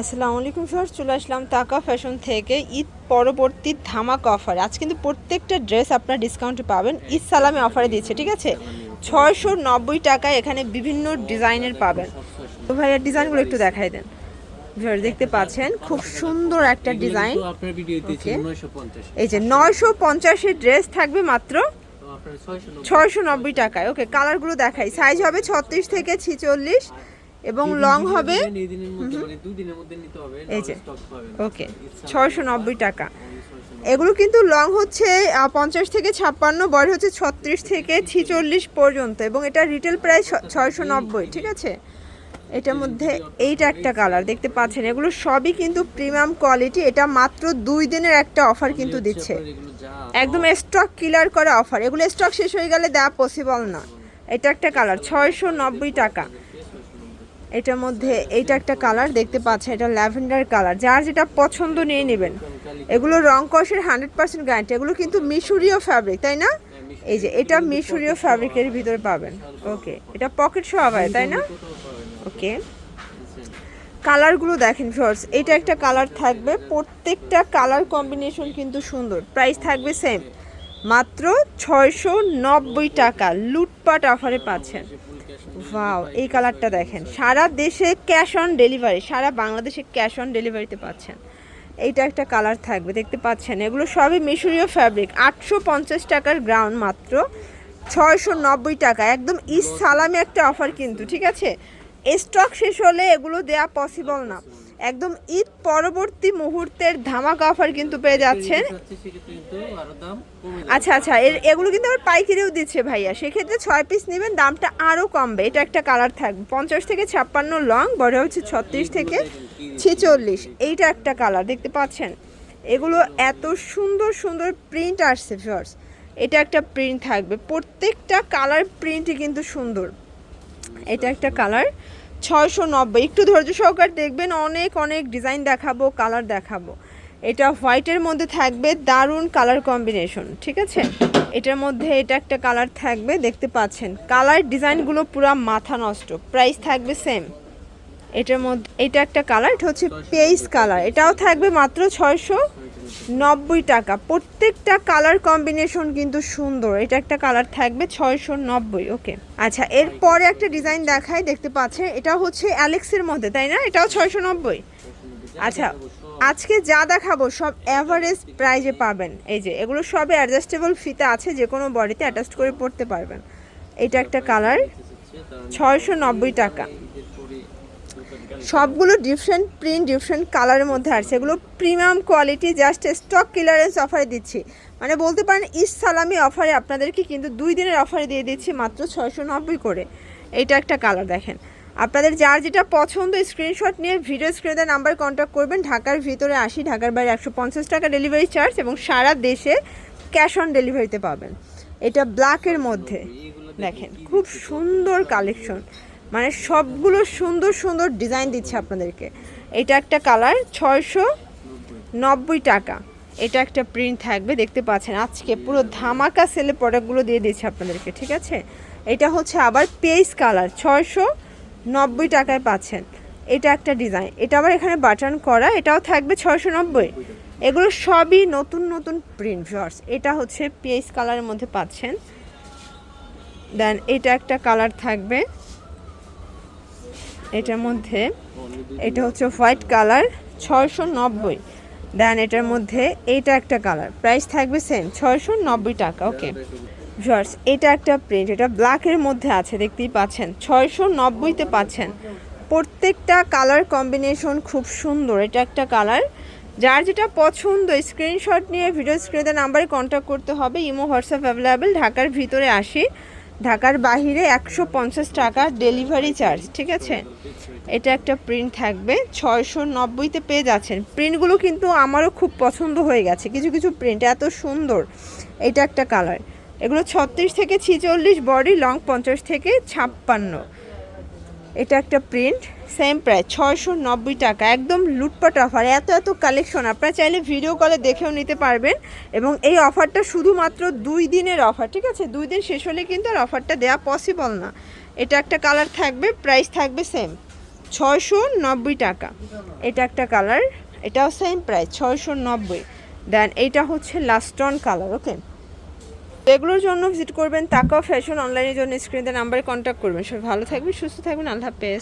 আসসালামু আলাইকুম ভিউয়ার্স, চলে আসলাম তাকা ফ্যাশন থেকে ঈদ পরবর্তী ধামাকা অফার। আজ কিন্তু প্রত্যেকটা ড্রেস আপনারা ডিসকাউন্টে পাবেন, ঈদ সালামে অফারে দিচ্ছে, ঠিক আছে। 690 টাকায় এখানে বিভিন্ন ডিজাইনের পাবেন। তো ভাইয়া ডিজাইনগুলো একটু দেখাই দেন। ভিউয়ার্স দেখতে পাচ্ছেন খুব সুন্দর একটা ডিজাইন। এই যে 950 ড্রেস থাকবে মাত্র 690 টাকায়। ওকে, কালারগুলো দেখাই। সাইজ হবে 36 থেকে 46 এবং লং হবে এই যে ওকে 690 টাকা। এগুলো কিন্তু লং হচ্ছে 50 থেকে 56, বডি হচ্ছে 36 থেকে 46 পর্যন্ত এবং এটা রিটেল প্রাইস 690, ঠিক আছে। এটার মধ্যে এইটা একটা কালার দেখতে পাচ্ছেন, এগুলো সবই কিন্তু প্রিমিয়াম কোয়ালিটি। এটা মাত্র 2 দিনের একটা অফার কিন্তু দিচ্ছে, একদম স্টক ক্লিয়ার করা অফার। এগুলো স্টক শেষ হয়ে গেলে দেওয়া পসিবল না। এটা একটা কালার 690 টাকা। এটার মধ্যে এইটা একটা কালার দেখতে পাচ্ছেন, এটা ল্যাভেন্ডার কালার। যার যেটা পছন্দ নিয়ে নেবেন। এগুলো রং কষের 100% গ্যারান্টি। এগুলো কিন্তু মিশরীয় ফ্যাব্রিক, তাই না? এই যে এটা মিশরীয় ফ্যাব্রিকের ভিতরে পাবেন। ওকে, এটা পকেট সহ হবে, তাই না? ওকে, কালারগুলো দেখেন ভিউয়ার্স, এটা একটা কালার থাকবে। প্রত্যেকটা কালার কম্বিনেশন কিন্তু সুন্দর। প্রাইস থাকবে সেম, মাত্র 690 টাকা। লুটপাট অফারে পাচ্ছেন। ওয়াও, এই কালারটা দেখেন। সারা দেশে ক্যাশ অন ডেলিভারি, সারা বাংলাদেশে ক্যাশ অন ডেলিভারিতে পাচ্ছেন। এইটা একটা কালার থাকবে দেখতে পাচ্ছেন। এগুলো সবই মিশরীয় ফ্যাব্রিক। 850 টাকার গ্রাউন্ড, মাত্র 690 টাকা। একদম ঈদ সালামি একটা অফার কিন্তু, ঠিক আছে। স্টক শেষ হলে এগুলো দেয়া পসিবল না। একদম ঈদ পরবর্তী মুহূর্তের ধামাকা অফার কিন্তু পেয়ে যাচ্ছেন। আচ্ছা আচ্ছা, এগুলো কিন্তু আবার পাইকারিও দিচ্ছে ভাইয়া। সেক্ষেত্রে 6 পিস নেবেন, দামটা আরও কমবে। এটা একটা কালার থাকবে 50 থেকে 56 লং, বড় হচ্ছে 36 থেকে 46। এইটা একটা কালার দেখতে পাচ্ছেন। এগুলো এত সুন্দর সুন্দর প্রিন্ট আসছে ভিউয়ার্স। এটা একটা প্রিন্ট থাকবে, প্রত্যেকটা কালার প্রিন্টই কিন্তু সুন্দর। এটা একটা কালার 690। একটু ধৈর্য সহকারে দেখবেন, অনেক অনেক ডিজাইন দেখাবো, কালার দেখাবো। এটা হোয়াইটের মধ্যে থাকবে, দারুণ কালার কম্বিনেশন, ঠিক আছে। এটার মধ্যে এটা একটা কালার থাকবে দেখতে পাচ্ছেন। কালার ডিজাইনগুলো পুরো মাথা নষ্ট। প্রাইস থাকবে সেম। এটার মধ্যে এটা একটা কালার, এটা হচ্ছে পেইস কালার। এটাও থাকবে মাত্র 690 টাকা। প্রত্যেকটা কালার কম্বিনেশন কিন্তু সুন্দর। এটা একটা কালার থাকবে 690। ওকে, আচ্ছা, এরপরে একটা ডিজাইন দেখাই, দেখতে পাচ্ছেন। এটা হচ্ছে অ্যালেক্সের মধ্যে, তাই না? এটাও 690। আচ্ছা, আজকে যা দেখাবো সব এভারেজ প্রাইজে পাবেন। এই যে এগুলো সবে অ্যাডজাস্টেবল ফিতা আছে, যে কোনো বডিতে অ্যাটাচ করে পরতে পারবেন। এটা একটা কালার 690 টাকা। সবগুলো ডিফারেন্ট প্রিন্ট, ডিফারেন্ট কালারের মধ্যে আসছে। এগুলো premium quality, just stock clearance অফারে দিচ্ছি। মানে বলতে পারেন ঈদ সালামি অফারে আপনাদেরকে কিন্তু 2 দিনের অফারে দিয়ে দিচ্ছি মাত্র 690 করে। এটা একটা কালার দেখেন। আপনাদের যার যেটা পছন্দ স্ক্রিনশট নিয়ে ভিডিও স্ক্রিনে নাম্বার কন্ট্যাক্ট করবেন। ঢাকার ভিতরে 80, ঢাকার বাইরে 150 টাকা ডেলিভারি চার্জ এবং সারা দেশে ক্যাশ অন ডেলিভারিতে পাবেন। এটা ব্ল্যাকের মধ্যে দেখেন, খুব সুন্দর কালেকশন। মানে সবগুলো সুন্দর সুন্দর ডিজাইন দিচ্ছে আপনাদেরকে। এটা একটা কালার 690 টাকা। এটা একটা প্রিন্ট থাকবে দেখতে পাচ্ছেন। আজকে পুরো ধামাকা সেলে প্রোডাক্টগুলো দিয়ে দিচ্ছে আপনাদেরকে, ঠিক আছে। এটা হচ্ছে আবার পেইস কালার, 690 টাকায় পাচ্ছেন। এটা একটা ডিজাইন, এটা আবার এখানে বাটন করা, এটাও থাকবে 690। এগুলো সবই নতুন নতুন প্রিন্ট ভিউয়ার্স। এটা হচ্ছে পেইস কালারের মধ্যে পাচ্ছেন। দেন এটা একটা কালার থাকবে এটার মধ্যে, এটা হচ্ছে হোয়াইট কালার 690। দেন এটার মধ্যে এইটা একটা কালার, প্রাইস থাকবে সেম 690 টাকা। ওকে ভিউয়ার্স, এটা একটা প্রিন্ট, এটা ব্ল্যাকের মধ্যে আছে, দেখতেই পাচ্ছেন। 690তে পাচ্ছেন। প্রত্যেকটা কালার কম্বিনেশন খুব সুন্দর। এটা একটা কালার, যার যেটা পছন্দ স্ক্রিনশট নিয়ে ভিডিও স্ক্রিনে নাম্বারে কন্ট্যাক্ট করতে হবে। Imo, WhatsApp available. ঢাকার ভিতরে 80, ঢাকার বাহিরে 150 টাকা ডেলিভারি চার্জ, ঠিক আছে। এটা একটা প্রিন্ট থাকবে 690তে পেয়ে যাচ্ছেন। প্রিন্টগুলো কিন্তু আমারও খুব পছন্দ হয়ে গেছে, কিছু কিছু প্রিন্ট এত সুন্দর। এটা একটা কালার, এগুলো 36 থেকে 46, বডি লং 50 থেকে 56। এটা একটা প্রিন্ট, সেম প্রাইস 690 টাকা। একদম লুটপাট অফার, এত এত কালেকশন। আপনারা চাইলে ভিডিও কলে দেখেও নিতে পারবেন এবং এই অফারটা শুধুমাত্র 2 দিনের অফার, ঠিক আছে। 2 দিন শেষ হলে কিন্তু আর অফারটা দেওয়া পসিবল না। এটা একটা কালার থাকবে, প্রাইস থাকবে সেম। 690 টাকা। এটা একটা কালার, এটাও সেম প্রাইস 690। দেন এইটা হচ্ছে লাস্টন কালার। ওকে, এগুলোর জন্য ভিজিট করবেন তাকাও ফ্যাশন, অনলাইনের জন্য স্ক্রিনে নাম্বারে কন্ট্যাক্ট করবেন। সবাই ভালো থাকবেন, সুস্থ থাকবেন, আল্লাহ হাফেজ।